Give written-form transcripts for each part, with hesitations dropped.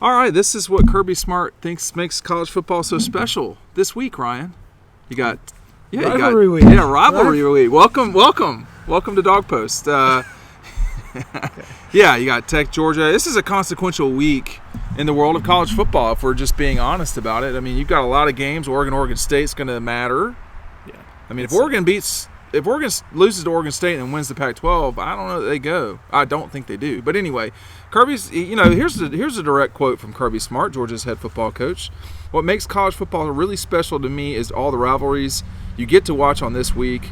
All right, this is what Kirby Smart thinks makes college football so special this week, Ryan. You got rivalry week. Yeah, rivalry week. Welcome to Dawg Post. Yeah, you got Tech, Georgia. This is a consequential week in the world of college football, if we're just being honest about it. I mean, you've got a lot of games. Oregon State's going to matter. Yeah. I mean, if Oregon loses to Oregon State and wins the Pac-12, I don't know that they go. I don't think they do. But anyway, Kirby's, here's a direct quote from Kirby Smart, Georgia's head football coach. What makes college football really special to me is all the rivalries you get to watch on this week.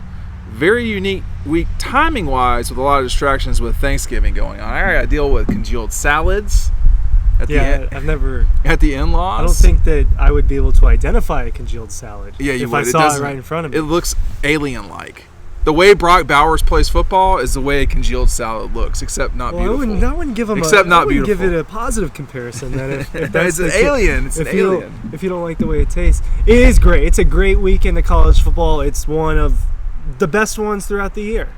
Very unique week timing-wise, with a lot of distractions with Thanksgiving going on. I got to deal with congealed salads at the in-laws. I don't think that I would be able to identify a congealed salad. Yeah, you if would. I saw it right in front of me. It looks alien-like. The way Brock Bowers plays football is the way a congealed salad looks, except not beautiful. I wouldn't give him give it a positive comparison. Then if that's it's an alien. It's an alien. If you don't like the way it tastes, it is great. It's a great weekend of college football. It's one of the best ones throughout the year.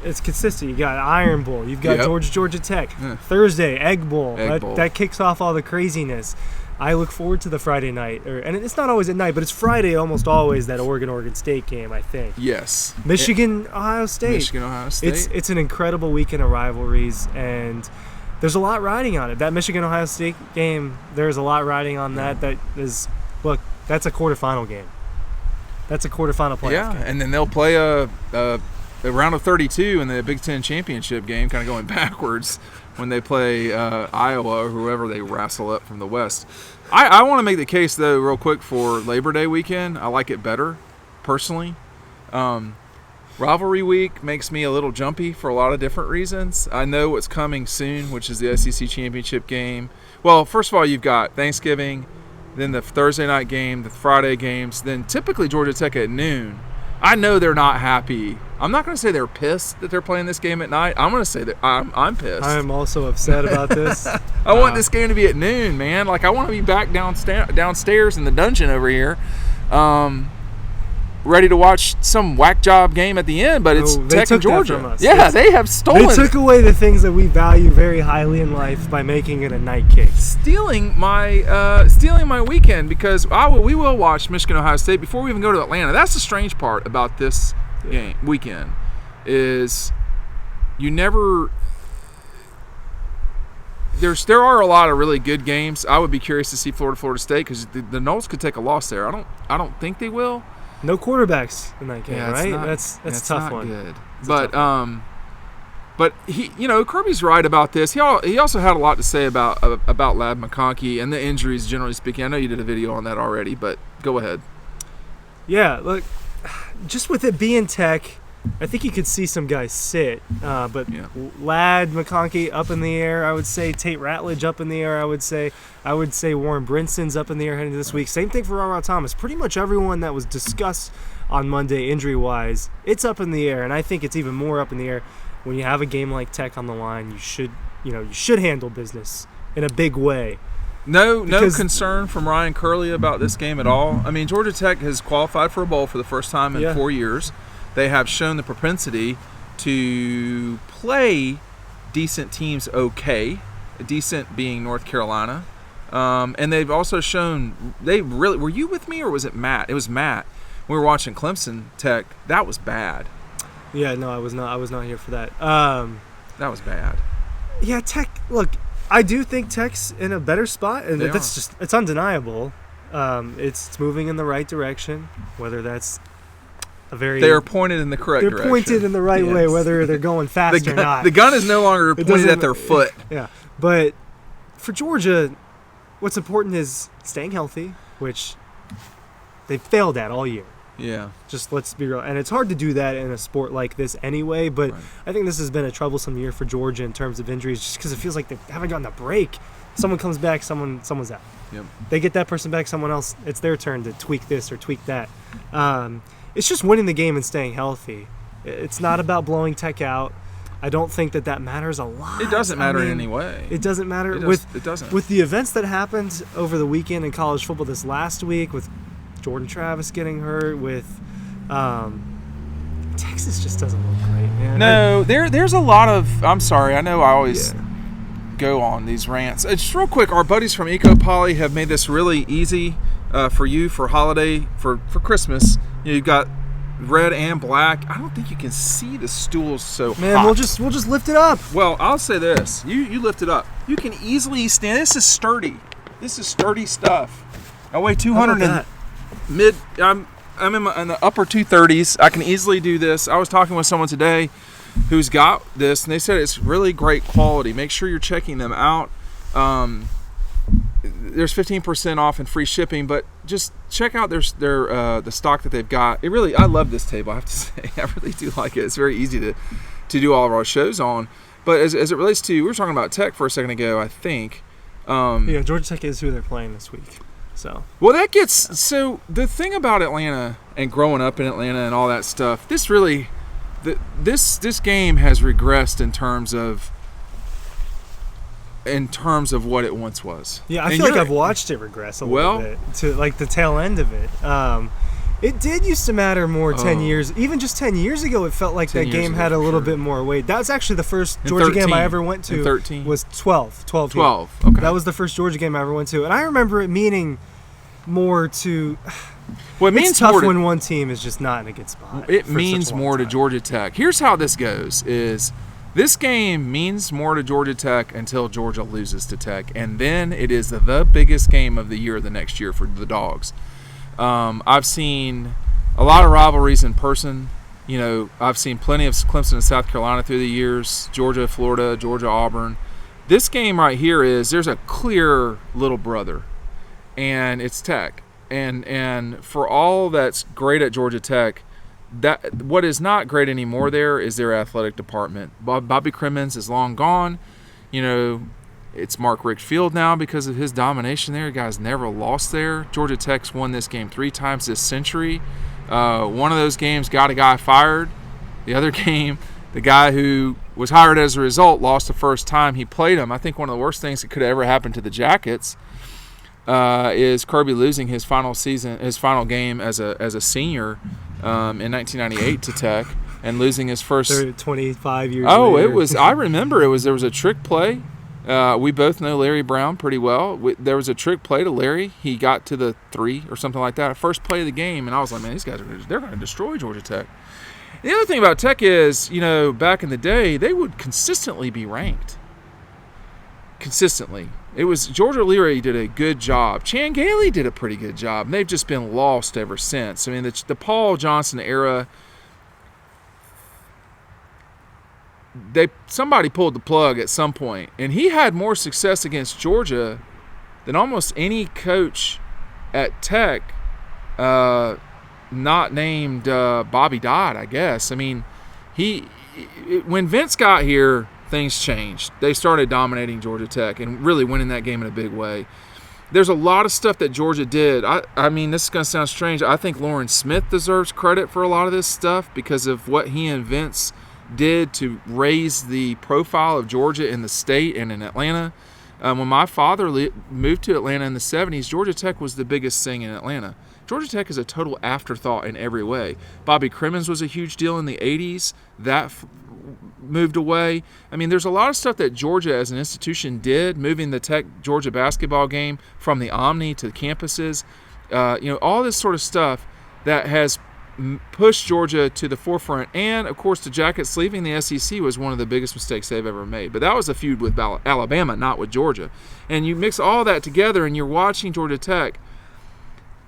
It's consistent. You got Iron Bowl. You've got Georgia Tech. Yeah. Thursday, Egg Bowl. That kicks off all the craziness. I look forward to the Friday night, and it's not always at night, but it's Friday almost always, that Oregon State game, I think. Yes. Michigan, Ohio State. It's an incredible weekend of rivalries, and there's a lot riding on it. That Michigan-Ohio State game, there's a lot riding on that. That's a quarterfinal game. That's a quarterfinal playoff game. And then they'll play a round of 32 in the Big Ten championship game, kind of going backwards, when they play Iowa or whoever they wrestle up from the West. I want to make the case, though, real quick, for Labor Day weekend. I like it better, personally. Rivalry week makes me a little jumpy for a lot of different reasons. I know what's coming soon, which is the SEC championship game. Well, first of all, you've got Thanksgiving, then the Thursday night game, the Friday games, then typically Georgia Tech at noon. I know they're not happy. I'm not going to say they're pissed that they're playing this game at night. I'm going to say that I'm pissed. I am also upset about this. I want this game to be at noon, man. Like, I want to be back downstairs in the dungeon over here, ready to watch some whack job game at the end, but it's Tech and Georgia. From us. Yeah, they have stolen. They took away the things that we value very highly in life by making it a night kick. Stealing my weekend, because we will watch Michigan Ohio State before we even go to Atlanta. That's the strange part about this weekend, is you never. There are a lot of really good games. I would be curious to see Florida State, because the Noles could take a loss there. I don't think they will. No quarterbacks in that game, right? That's a tough one. Good. But he, Kirby's right about this. He also had a lot to say about Ladd McConkey and the injuries, generally speaking. I know you did a video on that already, but go ahead. Yeah, look, just with it being Tech, I think you could see some guys sit, but Ladd McConkey up in the air. I would say Tate Ratledge up in the air. I would say Warren Brinson's up in the air heading into this week. Same thing for Ra Thomas. Pretty much everyone that was discussed on Monday injury-wise, it's up in the air, and I think it's even more up in the air when you have a game like Tech on the line. You should handle business in a big way. No concern from Ryan Curley about this game at all. I mean, Georgia Tech has qualified for a bowl for the first time in 4 years. They have shown the propensity to play decent teams okay, decent being North Carolina. And they've also shown were you with me, or was it Matt? It was Matt. We were watching Clemson Tech. That was bad. Yeah, no, I was not here for that. That was bad. Yeah, Tech, look, I do think Tech's in a better spot, and it's undeniable. It's moving in the right direction, whether that's they are pointed in the correct direction. They're pointed in the right way, whether they're going fast or not. The gun is no longer pointed at their foot. Yeah, but for Georgia, what's important is staying healthy, which they've failed at all year. Yeah. Just let's be real. And it's hard to do that in a sport like this anyway, but I think this has been a troublesome year for Georgia in terms of injuries, just because it feels like they haven't gotten a break. Someone comes back, someone's out. Yep. They get that person back, someone else, it's their turn to tweak this or tweak that. It's just winning the game and staying healthy. It's not about blowing Tech out. I don't think that matters a lot. It doesn't matter in any way. It doesn't matter. It doesn't. With the events that happened over the weekend in college football this last week, with Jordan Travis getting hurt, with Texas just doesn't look great, man. No, there's a lot of. I'm sorry. I know I always go on these rants. Just real quick, our buddies from EcoPoly have made this really easy for you for holiday, for Christmas. You've got red and black. I don't think you can see the stools so Man, hot. we'll just lift it up. Well, I'll say this. You lift it up. You can easily stand. This is sturdy. This is sturdy stuff. I weigh 200 and mid. I'm in the upper 230s. I can easily do this. I was talking with someone today who's got this, and they said it's really great quality. Make sure you're checking them out. There's 15% off and free shipping, but just check out their the stock that they've got. I love this table, I have to say. I really do like it. It's very easy to do all of our shows on. But as it relates to, we were talking about Tech for a second ago, I think. Georgia Tech is who they're playing this week. So the thing about Atlanta and growing up in Atlanta and all that stuff, this game has regressed in terms of what it once was. Yeah, I feel like I've watched it regress a little bit to like the tail end of it. It did used to matter more 10 years. Even just 10 years ago, it felt like that game had a little bit more weight. That was actually the first Georgia game I ever went to. 13 was 12. 12. Okay. That was the first Georgia game I ever went to, and I remember it meaning more to. Well, it means it's tough more when one team is just not in a good spot. It means more to Georgia Tech. Here's how this goes: this game means more to Georgia Tech until Georgia loses to Tech, and then it is the biggest game of the year the next year for the Dawgs. I've seen a lot of rivalries in person. I've seen plenty of Clemson and South Carolina through the years, Georgia, Florida, Georgia, Auburn. This game right here there's a clear little brother, and it's Tech. And for all that's great at Georgia Tech, that what is not great anymore there is their athletic department. Bobby Crimmins is long gone. It's Mark Richt Field now because of his domination there. Guys never lost there. Georgia Tech's won this game 3 times this century. One of those games got a guy fired. The other game, the guy who was hired as a result lost the first time he played him. I think one of the worst things that could ever happen to the Jackets is Kirby losing his final game as a senior in 1998 to Tech, and losing his first 25 years. Oh, later. it was. I remember there was a trick play. We both know Larry Brown pretty well. There was a trick play to Larry. He got to the 3 or something like that, first play of the going, and I was like, man, these guys they're going to destroy Georgia Tech. The other thing about Tech is, back in the day, they would consistently be ranked. Consistently. It was Georgia Leary did a good job. Chan Gailey did a pretty good job, and they've just been lost ever since. I mean, the Paul Johnson era, somebody pulled the plug at some point, and he had more success against Georgia than almost any coach at Tech, not named Bobby Dodd, I guess. I mean, when Vince got here, things changed. They started dominating Georgia Tech and really winning that game in a big way. There's a lot of stuff that Georgia did. I mean, this is going to sound strange. I think Lauren Smith deserves credit for a lot of this stuff because of what he and Vince did to raise the profile of Georgia in the state and in Atlanta. When my father moved to Atlanta in the 70s, Georgia Tech was the biggest thing in Atlanta. Georgia Tech is a total afterthought in every way. Bobby Crimmins was a huge deal in the 80s. That moved away. I mean, there's a lot of stuff that Georgia as an institution did, moving the Tech-Georgia basketball game from the Omni to the campuses. All this sort of stuff that has pushed Georgia to the forefront. And, of course, the Jackets leaving the SEC was one of the biggest mistakes they've ever made. But that was a feud with Alabama, not with Georgia. And you mix all that together, and you're watching Georgia Tech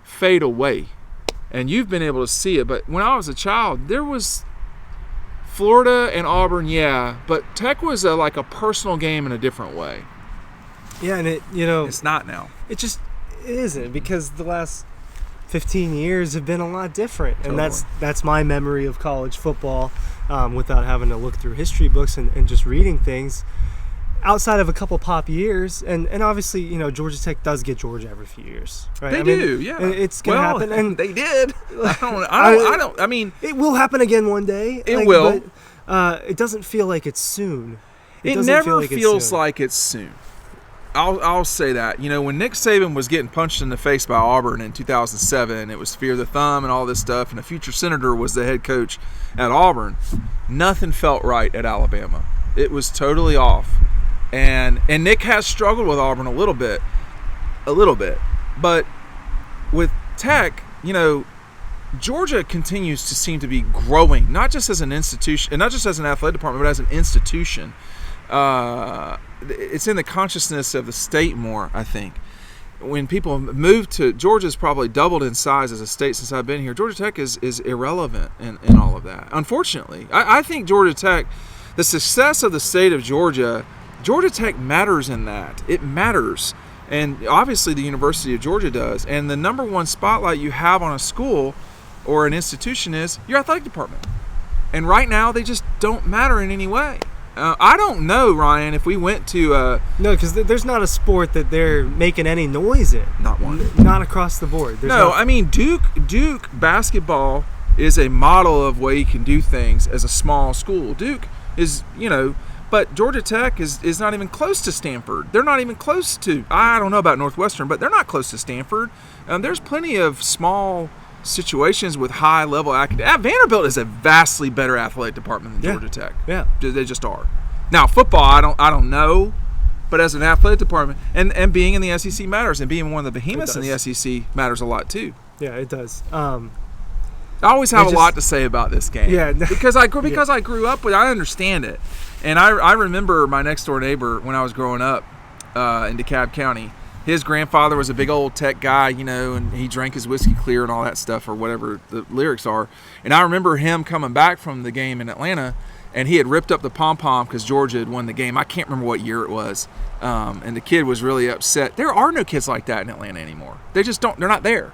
fade away. And you've been able to see it. But when I was a child, there was Florida and Auburn, yeah. But Tech was like a personal game in a different way. Yeah, and it's not now. It isn't, because the last 15 years have been a lot different. Totally. And that's my memory of college football, without having to look through history books and just reading things. Outside of a couple pop years, and obviously, Georgia Tech does get Georgia every few years, right? They do, yeah. It's gonna happen, and they did. I mean, it will happen again one day. It will. But, it doesn't feel like it's soon. It never feels like it's soon. I'll say that. When Nick Saban was getting punched in the face by Auburn in 2007, it was fear the thumb and all this stuff, and a future senator was the head coach at Auburn. Nothing felt right at Alabama. It was totally off. And Nick has struggled with Auburn a little bit. But with Tech, Georgia continues to seem to be growing, not just as an institution, and not just as an athletic department, but as an institution. It's in the consciousness of the state more, I think. When people move to Georgia's probably doubled in size as a state since I've been here. Georgia Tech is irrelevant in all of that. Unfortunately, I think Georgia Tech, the success of the state of Georgia Tech matters in that. It matters. And obviously the University of Georgia does. And the number one spotlight you have on a school or an institution is your athletic department. And right now they just don't matter in any way. I don't know, Ryan, if we went to no, because there's not a sport that they're making any noise in. Not one. Not across the board. I mean, Duke basketball is a model of way you can do things as a small school. Duke is, but Georgia Tech is not even close to Stanford. They're not even close to, I don't know about Northwestern, but they're not close to Stanford. There's plenty of small situations with high-level academics. Vanderbilt is a vastly better athletic department than Georgia Tech. Yeah, they just are. Now football, I don't know, but as an athletic department, and being in the SEC matters, and being one of the behemoths in the SEC matters a lot too. Yeah, it does. I always have a lot to say about this game. Yeah, because I grew up with it. I understand it, and I remember my next door neighbor when I was growing up in DeKalb County. His grandfather was a big old Tech guy, and he drank his whiskey clear and all that stuff, or whatever the lyrics are. And I remember him coming back from the game in Atlanta, and he had ripped up the pom-pom because Georgia had won the game. I can't remember what year it was. And the kid was really upset. There are no kids like that in Atlanta anymore. They just don't. They're not there.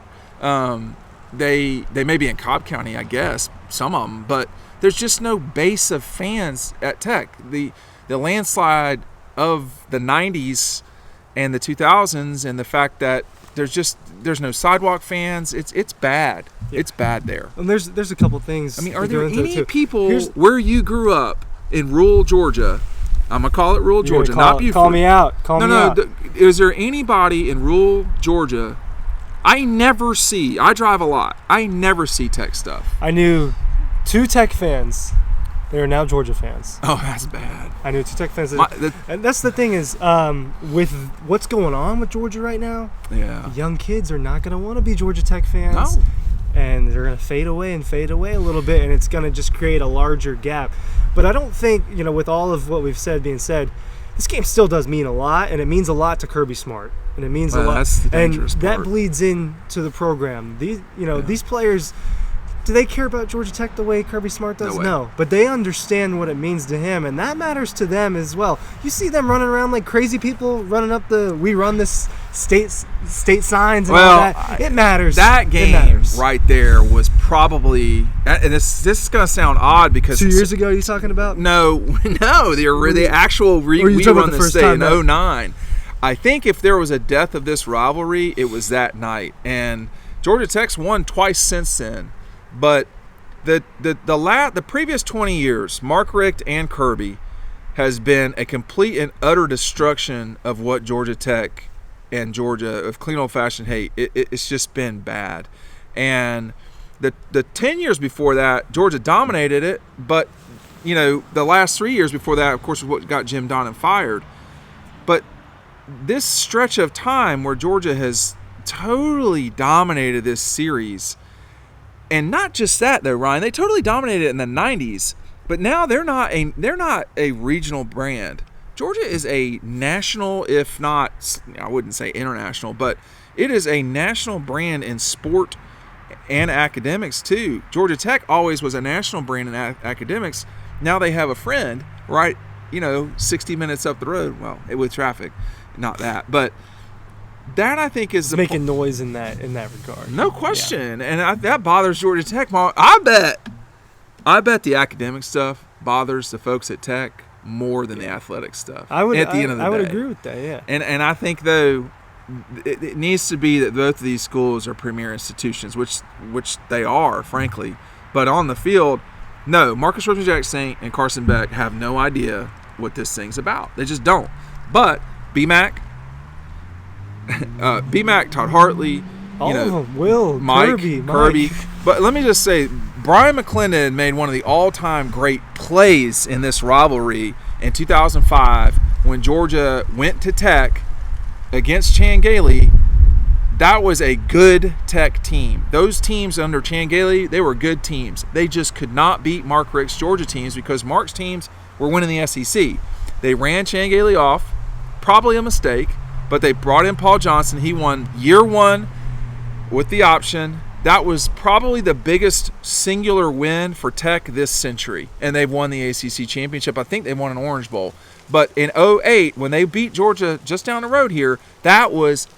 They may be in Cobb County, I guess, some of them, but there's just no base of fans at Tech. The landslide of the 90s and the 2000s, and the fact that there's no sidewalk fans, it's bad. Yeah. It's bad there. And there's a couple things. I mean, are there any people where you grew up in rural Georgia? I'm gonna call it rural Georgia, not Buford. Call me out. Call me out. Is there anybody in rural Georgia? I drive a lot. I never see Tech stuff. I knew 2 Tech fans. They are now Georgia fans. Oh, that's bad. I knew 2 Tech fans. And that's the thing is, with what's going on with Georgia right now, young kids are not going to want to be Georgia Tech fans. No. And they're going to fade away a little bit, and it's going to just create a larger gap. But I don't think, with all of what we've said being said, this game still does mean a lot, and it means a lot to Kirby Smart. And it means a lot. That's the dangerous part. That bleeds into the program. These players, do they care about Georgia Tech the way Kirby Smart does? No. But they understand what it means to him, and that matters to them as well. You see them running around like crazy people, running up we run this state signs and all that. It matters. That game right there was probably, and this is going to sound odd because 2 years ago you're talking about? No, the actual we run the state in 2009. I think if there was a death of this rivalry, it was that night. And Georgia Tech's won twice since then. But the previous 20 years, Mark Richt and Kirby, has been a complete and utter destruction of what Georgia Tech and Georgia, of clean old-fashioned hate. It's just been bad. And the 10 years before that, Georgia dominated it. But, the last 3 years before that, of course, was what got Jim Donnan fired. But this stretch of time where Georgia has totally dominated this series, and not just that though, Ryan, they totally dominated it in the 90s, but now they're not a regional brand. Georgia is a national, if not, I wouldn't say international, but it is a national brand in sport and academics too. Georgia Tech always was a national brand in academics. Now they have a friend right, 60 minutes up the road, well, with traffic. Not that, but that I think is making noise in that regard. No question, and that bothers Georgia Tech. I bet the academic stuff bothers the folks at Tech more than the athletic stuff. I would agree with that. Yeah, and I think though it needs to be that both of these schools are premier institutions, which they are, frankly. But on the field, no, Marcus Rosenzweig-Saint and Carson Beck have no idea what this thing's about. They just don't. But BMAC, Todd Hartley, all of them, Will, Mike, Kirby. But let me just say, Brian McClendon made one of the all-time great plays in this rivalry in 2005 when Georgia went to Tech against Chan Gailey, that was a good Tech team. Those teams under Chan Gailey, they were good teams. They just could not beat Mark Richt's Georgia teams because Mark's teams were winning the SEC. They ran Chan Gailey off, probably a mistake, but they brought in Paul Johnson. He won year one with the option. That was probably the biggest singular win for Tech this century, and they've won the ACC championship. I think they won an Orange Bowl. But in 2008, when they beat Georgia just down the road here, that was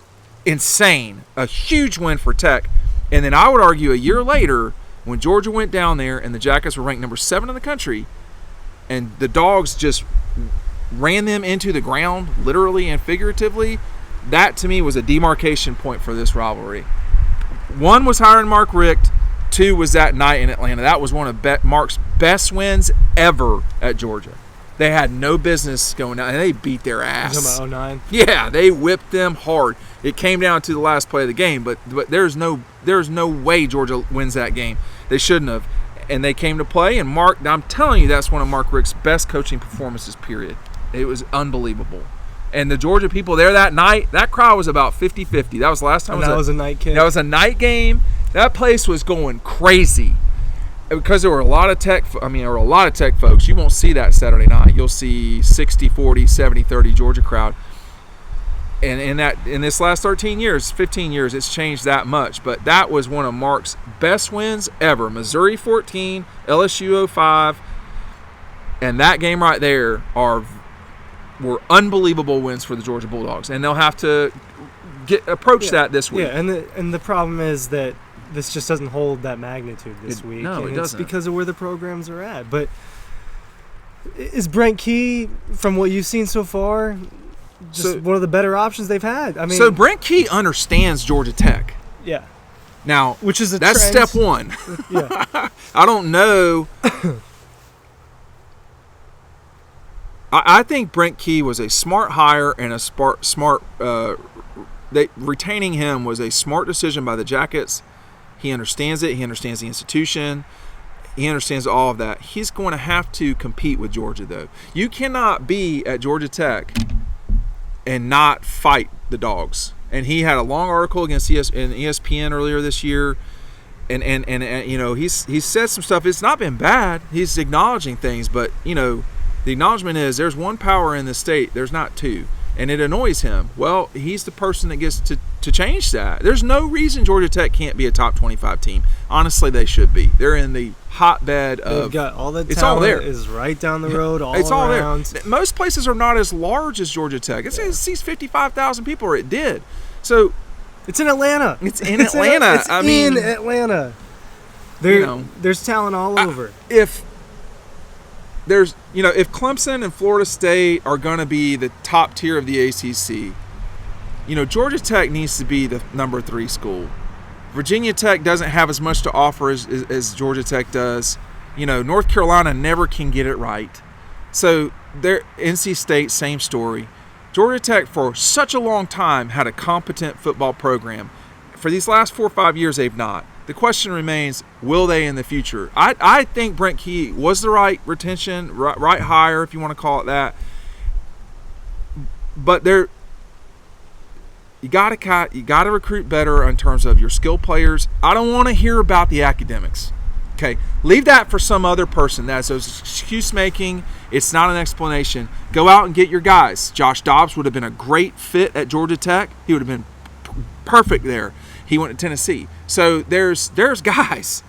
insane. A huge win for Tech. And then I would argue a year later, when Georgia went down there and the Jackets were ranked number 7 in the country, and the Dawgs just ran them into the ground, literally and figuratively, that to me was a demarcation point for this rivalry. 1 was hiring Mark Richt. 2 was that night in Atlanta. That was one of Mark's best wins ever at Georgia. They had no business going down, and they beat their ass. About 2009? Yeah, they whipped them hard. It came down to the last play of the game, but there's no way Georgia wins that game. They shouldn't have. And they came to play, and Mark, I'm telling you, that's one of Mark Richt's best coaching performances, period. It was unbelievable. And the Georgia people there that night, that crowd was about 50-50. That was the last time. And that was a night game. That was a night game. That place was going crazy because there were a lot of Tech. There were a lot of Tech folks. You won't see that Saturday night. You'll see 60-40, 70-30 Georgia crowd. And in this last 15 years, it's changed that much. But that was one of Mark's best wins ever. Missouri 14, LSU 05, and that game right there were unbelievable wins for the Georgia Bulldogs, and they'll have to approach that this week. Yeah, and the problem is that this just doesn't hold that magnitude this week. No, it doesn't. It's because of where the programs are at. But is Brent Key, from what you've seen so far, just one of the better options they've had? I mean, so Brent Key understands Georgia Tech. Yeah. Now, which is that's trend. Step 1. Yeah. I don't know. I think Brent Key was a smart hire and a smart. Retaining him was a smart decision by the Jackets. He understands it. He understands the institution. He understands all of that. He's going to have to compete with Georgia, though. You cannot be at Georgia Tech and not fight the Dawgs. And he had a long article against ESPN earlier this year. And you know, he's said some stuff. It's not been bad. He's acknowledging things, but you know, the acknowledgement is there's one power in the state. There's not two. And it annoys him. Well, he's the person that gets to change that. There's no reason Georgia Tech can't be a top 25 team. Honestly, they should be. They're in the hotbed of. They've got all the talent. It's all there. Is right down the road. It's all around. there. Most places are not as large as Georgia Tech. It sees 55,000 people, or it did. So it's in Atlanta. It's in Atlanta. It's in Atlanta. There's talent all over. If Clemson and Florida State are going to be the top tier of the ACC, Georgia Tech needs to be the number 3 school. Virginia Tech doesn't have as much to offer as Georgia Tech does. North Carolina never can get it right. So NC State, same story. Georgia Tech for such a long time had a competent football program. For these last 4 or 5 years, they've not. The question remains, will they in the future? I think Brent Key was the right retention, right hire, if you want to call it that. But you got to recruit better in terms of your skill players. I don't want to hear about the academics. Okay, leave that for some other person. That's excuse making. It's not an explanation. Go out and get your guys. Josh Dobbs would have been a great fit at Georgia Tech. He would have been perfect there. He went to Tennessee. So there's guys.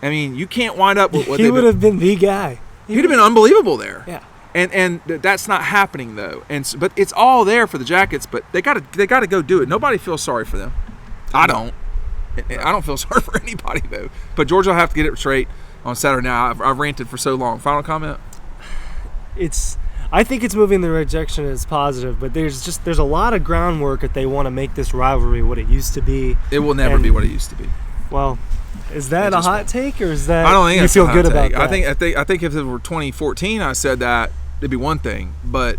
I mean, you can't wind up with what he would have been the guy. He'd have been unbelievable there. Yeah. And that's not happening though. But it's all there for the Jackets. But they got to go do it. Nobody feels sorry for them. I don't. I don't feel sorry for anybody though. But Georgia will have to get it straight on Saturday. Now I've ranted for so long. Final comment. I think it's moving in the right direction. It's positive, but there's a lot of groundwork if they want to make this rivalry what it used to be. It will never be what it used to be. Well, is that a hot take, or is that I don't think you it's feel a hot good take. about that? I think if it were 2014, I said that it'd be one thing, but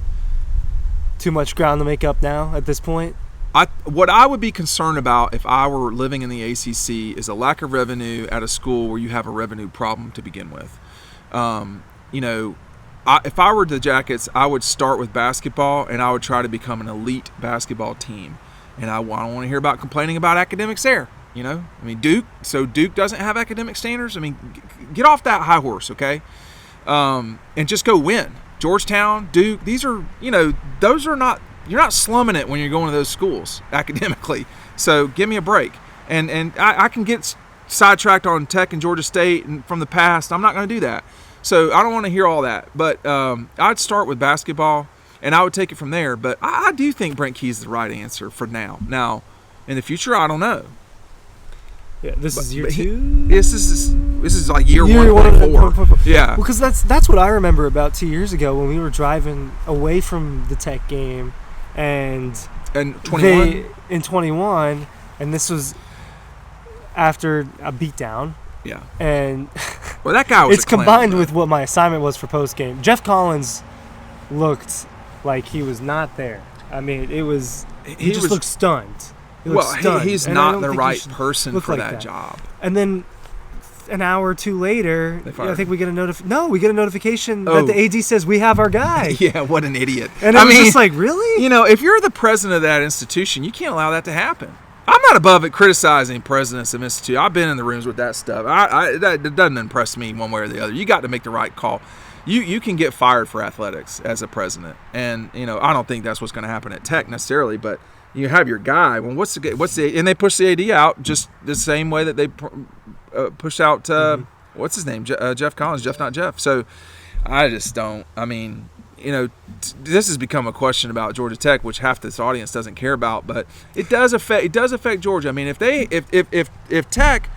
too much ground to make up now at this point. What I would be concerned about if I were living in the ACC is a lack of revenue at a school where you have a revenue problem to begin with. if I were the Jackets, I would start with basketball, and I would try to become an elite basketball team. And I don't want to hear about complaining about academics there. I mean, Duke doesn't have academic standards. I mean, get off that high horse, okay? And just go win. Georgetown, Duke, these are, those are not, you're not slumming it when you're going to those schools academically. So give me a break. And I can get sidetracked on Tech and Georgia State and from the past. I'm not going to do that. So I don't want to hear all that. But I'd start with basketball, and I would take it from there. But I do think Brent Key is the right answer for now. Now, in the future, I don't know. Yeah, this is year 2. This is like year 1.4. Yeah, because that's what I remember about 2 years ago when we were driving away from the Tech game, and 21 in 21, and this was after a beatdown. Yeah, and well, that guy was. It's combined with what my assignment was for post game. Jeff Collins looked like he was not there. I mean, he just looked stunned. He's not the right person for that job. And then an hour or two later, I think we get a notification that the AD says we have our guy. Yeah, what an idiot. And I was just like, really? If you're the president of that institution, you can't allow that to happen. I'm not above it criticizing presidents of institutions. I've been in the rooms with that stuff. That doesn't impress me one way or the other. You got to make the right call. You can get fired for athletics as a president, and I don't think that's what's going to happen at Tech necessarily, but you have your guy. Well, and they push the AD out just the same way that they push out what's his name, Jeff Collins, Jeff not Jeff. So I just don't. I mean, this has become a question about Georgia Tech, which half this audience doesn't care about, but it does affect Georgia. I mean, if Tech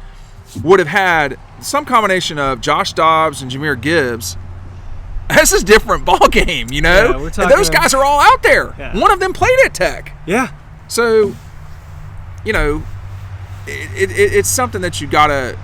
would have had some combination of Josh Dobbs and Jahmyr Gibbs, this is a different ball game, Yeah, we're talking, those guys are all out there. Yeah. One of them played at Tech. Yeah. So, it's something that you gotta.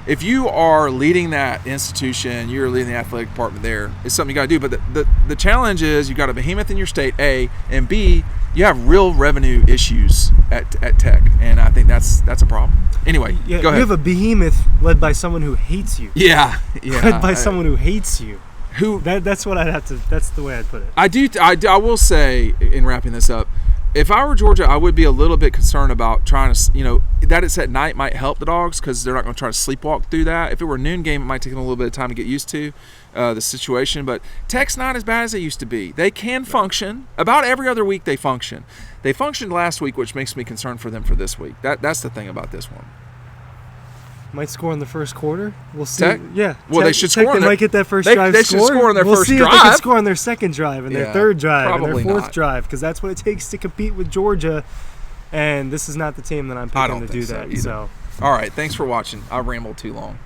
If you are leading that institution, you're leading the athletic department there, it's something you got to do. But the challenge is you got a behemoth in your state, A, and B, you have real revenue issues at Tech, and I think that's a problem. Anyway, go ahead. You have a behemoth led by someone who hates you. Yeah. Led by someone who hates you. That's what I'd have to. That's the way I'd put it. I will say, in wrapping this up, if I were Georgia, I would be a little bit concerned about trying to, that it's at night might help the Dogs because they're not going to try to sleepwalk through that. If it were a noon game, it might take them a little bit of time to get used to the situation. But Tech's not as bad as they used to be. They can function. About every other week they function. They functioned last week, which makes me concerned for them for this week. That's the thing about this one. Might score in the first quarter. We'll see. Tech? Yeah. Well, they should score. They might get that first drive. They should score on their first drive. We'll see if they can score on their second drive and their third drive and their fourth drive, because that's what it takes to compete with Georgia. And this is not the team that I'm picking to do that. So. All right. Thanks for watching. I rambled too long.